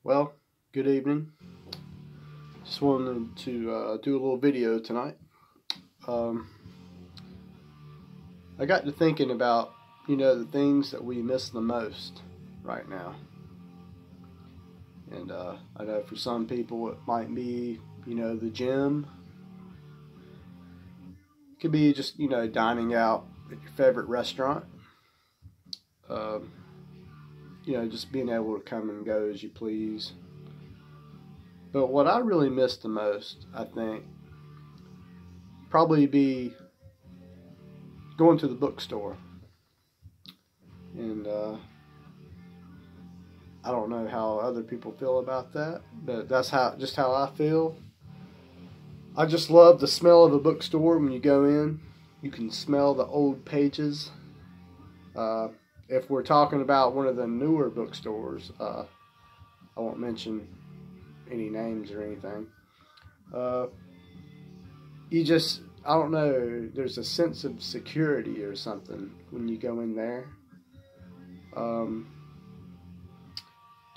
Well, good evening. Just wanted to do a little video tonight. I got to thinking about, the things that we miss the most right now. And I know for some people it might be, the gym. It could be just, dining out at your favorite restaurant. Just being able to come and go as you please. But what I really miss the most, I think, probably be going to the bookstore. And I don't know how other people feel about that, but that's just how I feel. I just love the smell of a bookstore when you go in. You can smell the old pages. If we're talking about one of the newer bookstores, I won't mention any names or anything. I don't know, there's a sense of security or something when you go in there. To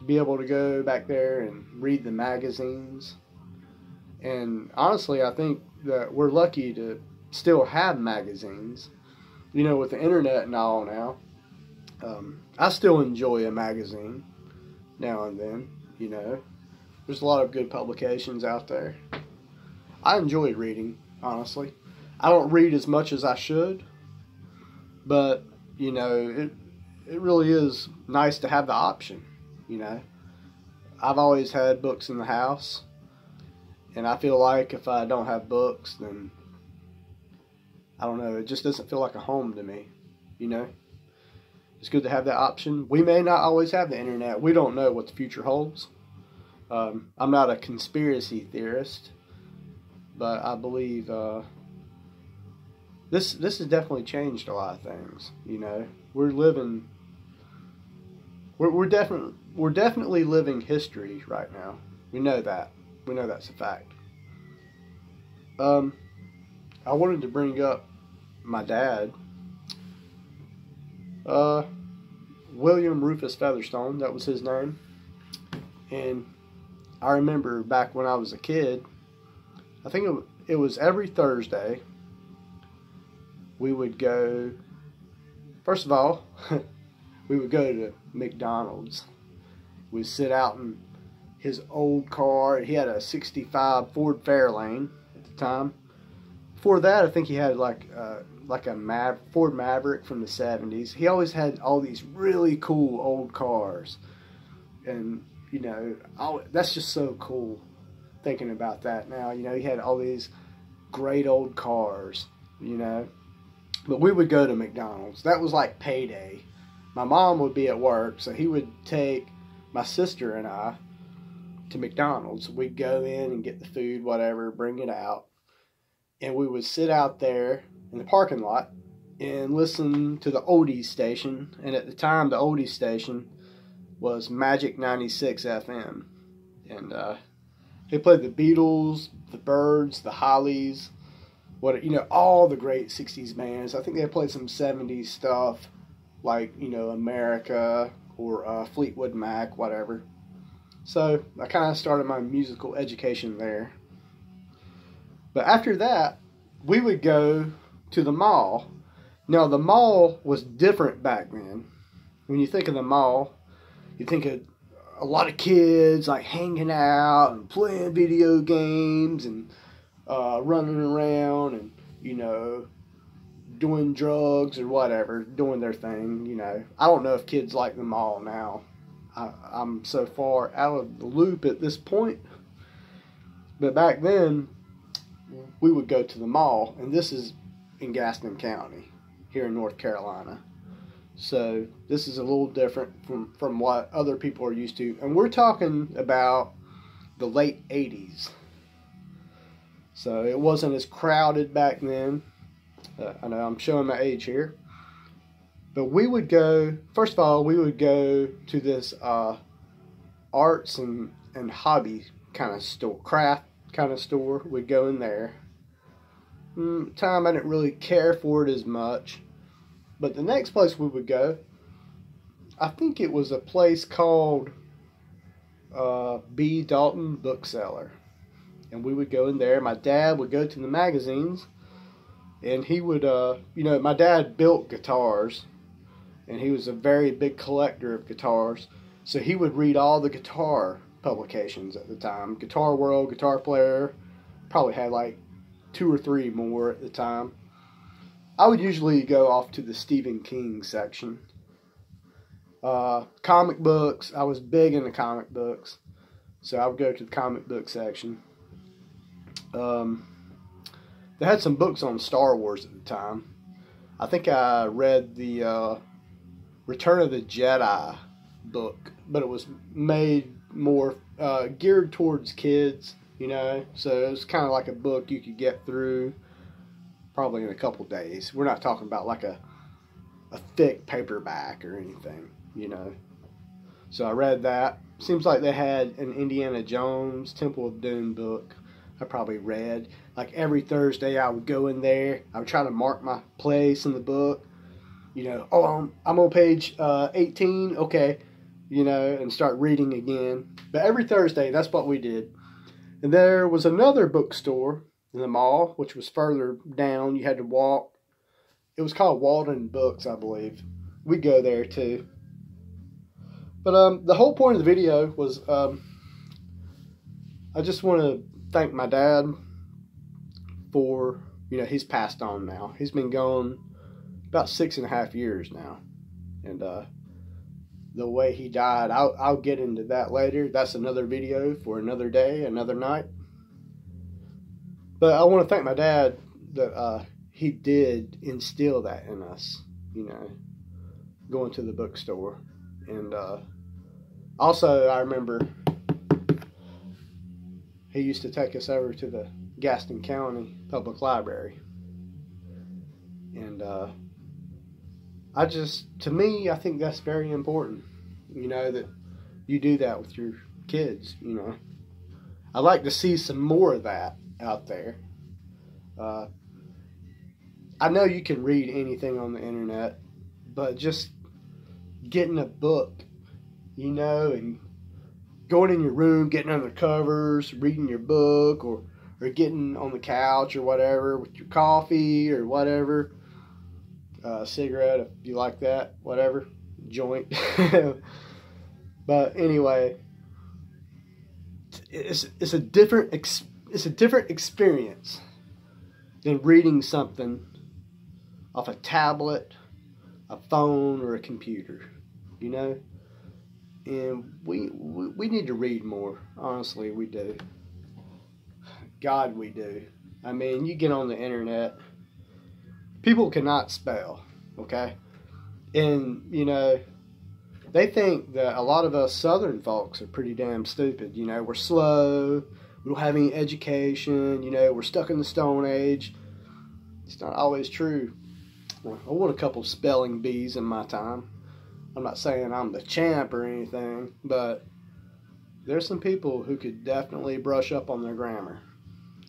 be able to go back there and read the magazines. And honestly, I think that we're lucky to still have magazines. With the internet and all now. I still enjoy a magazine now and then, There's a lot of good publications out there. I enjoy reading, honestly. I don't read as much as I should, but, it really is nice to have the option, I've always had books in the house, and I feel like if I don't have books, then, I don't know, it just doesn't feel like a home to me, It's good to have that option. We may not always have the internet. We don't know what the future holds. I'm not a conspiracy theorist, but I believe this has definitely changed a lot of things. We're definitely living history right now. We know that. We know that's a fact. I wanted to bring up my dad. William Rufus Featherstone, that was his name. And I remember back when I was a kid, I think it was every Thursday, we would go, first of all, we would go to McDonald's. We'd sit out in his old car. He had a 65 Ford Fairlane at the time. Before that, I think he had like a Ford Maverick from the 70s. He always had all these really cool old cars. And, that's just so cool thinking about that now. He had all these great old cars, But we would go to McDonald's. That was like payday. My mom would be at work, so he would take my sister and I to McDonald's. We'd go in and get the food, whatever, bring it out. And we would sit out there in the parking lot and listen to the oldies station. And at the time, the oldies station was Magic 96 FM. And they played the Beatles, the Byrds, the Hollies, all the great 60s bands. I think they played some 70s stuff like, America or Fleetwood Mac, whatever. So I kind of started my musical education there. But after that, we would go to the mall. Now, the mall was different back then. When you think of the mall, you think of a lot of kids like hanging out and playing video games and running around and, doing drugs or whatever, doing their thing, I don't know if kids like the mall now. I'm so far out of the loop at this point. But back then, we would go to the mall, and this is in Gaston County, here in North Carolina. So this is a little different from what other people are used to. And we're talking about the late 80s. So it wasn't as crowded back then. I know I'm showing my age here. But we would go, first of all, we would go to this arts and hobby kind of store, craft kind of store. We'd go in there. Time I didn't really care for it as much. But the next place we would go, I think it was a place called B. Dalton, Bookseller. And we would go in there. My dad would go to the magazines, and he would, my dad built guitars, and he was a very big collector of guitars. So he would read all the guitar publications at the time. Guitar World, Guitar Player, probably had like 2 or 3 more at the time. I would usually go off to the Stephen King section. Comic books, I was big into comic books, so I would go to the comic book section. They had some books on Star Wars at the time. I think I read the Return of the Jedi book, but it was made more geared towards kids, so it was kind of like a book you could get through probably in a couple days. We're not talking about like a thick paperback or anything, So I read that. Seems like they had an Indiana Jones Temple of Doom book I probably read. Like every Thursday I would go in there. I would try to mark my place in the book. I'm on page 18, okay, and start reading again. But every Thursday, that's what we did. And there was another bookstore in the mall, which was further down. You had to walk. It was called Walden Books, I believe. We'd go there too. But the whole point of the video was I just want to thank my dad for, he's passed on now. He's been gone about 6.5 years now. And the way he died, I'll get into that later. That's another video for another day, another night. But I want to thank my dad that he did instill that in us, going to the bookstore. And also, I remember he used to take us over to the Gaston County Public Library. And to me, I think that's very important, that you do that with your kids, I'd like to see some more of that out there. I know you can read anything on the internet, but just getting a book, and going in your room, getting under the covers, reading your book, or getting on the couch or whatever with your coffee or whatever, cigarette if you like that, whatever, joint. But anyway, it's a different experience than reading something off a tablet, a phone, or a computer, And we need to read more. Honestly, we do. God, we do. I mean, you get on the internet, people cannot spell, okay? And, they think that a lot of us Southern folks are pretty damn stupid. We're slow, we don't have any education, we're stuck in the Stone Age. It's not always true. I won a couple spelling bees in my time. I'm not saying I'm the champ or anything, but there's some people who could definitely brush up on their grammar.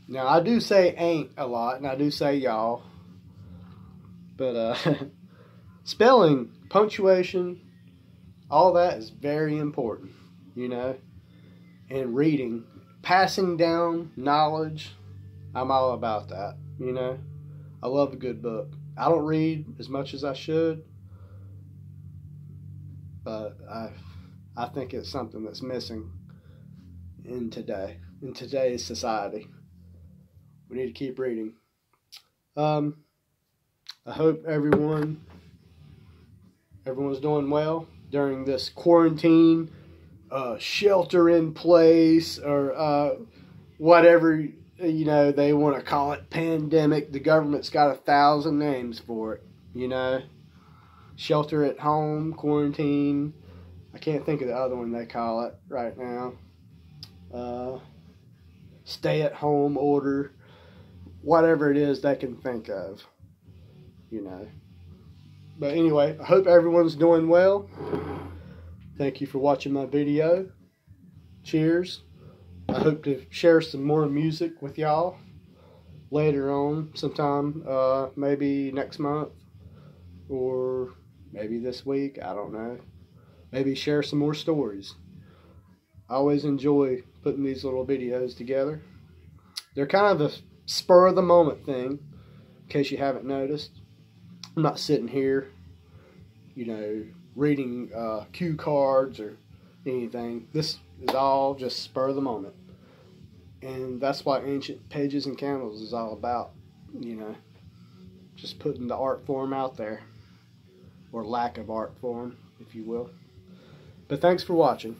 Now, I do say ain't a lot, and I do say y'all, but spelling, punctuation, all that is very important, and reading, passing down knowledge, I'm all about that, I love a good book. I don't read as much as I should, but I think it's something that's missing in today's society. We need to keep reading. I hope everyone's doing well during this quarantine, shelter in place, or whatever they want to call it, pandemic. The government's got 1,000 names for it, Shelter at home, quarantine. I can't think of the other one they call it right now. Stay at home order. Whatever it is they can think of, But anyway, I hope everyone's doing well. Thank you for watching my video. Cheers. I hope to share some more music with y'all later on sometime, maybe next month or maybe this week. I don't know. Maybe share some more stories. I always enjoy putting these little videos together. They're kind of a spur of the moment thing, in case you haven't noticed. I'm not sitting here, you know, reading cue cards or anything. This is all just spur of the moment. And that's what Ancient Pages and Candles is all about, you know, just putting the art form out there, or lack of art form, if you will. But thanks for watching.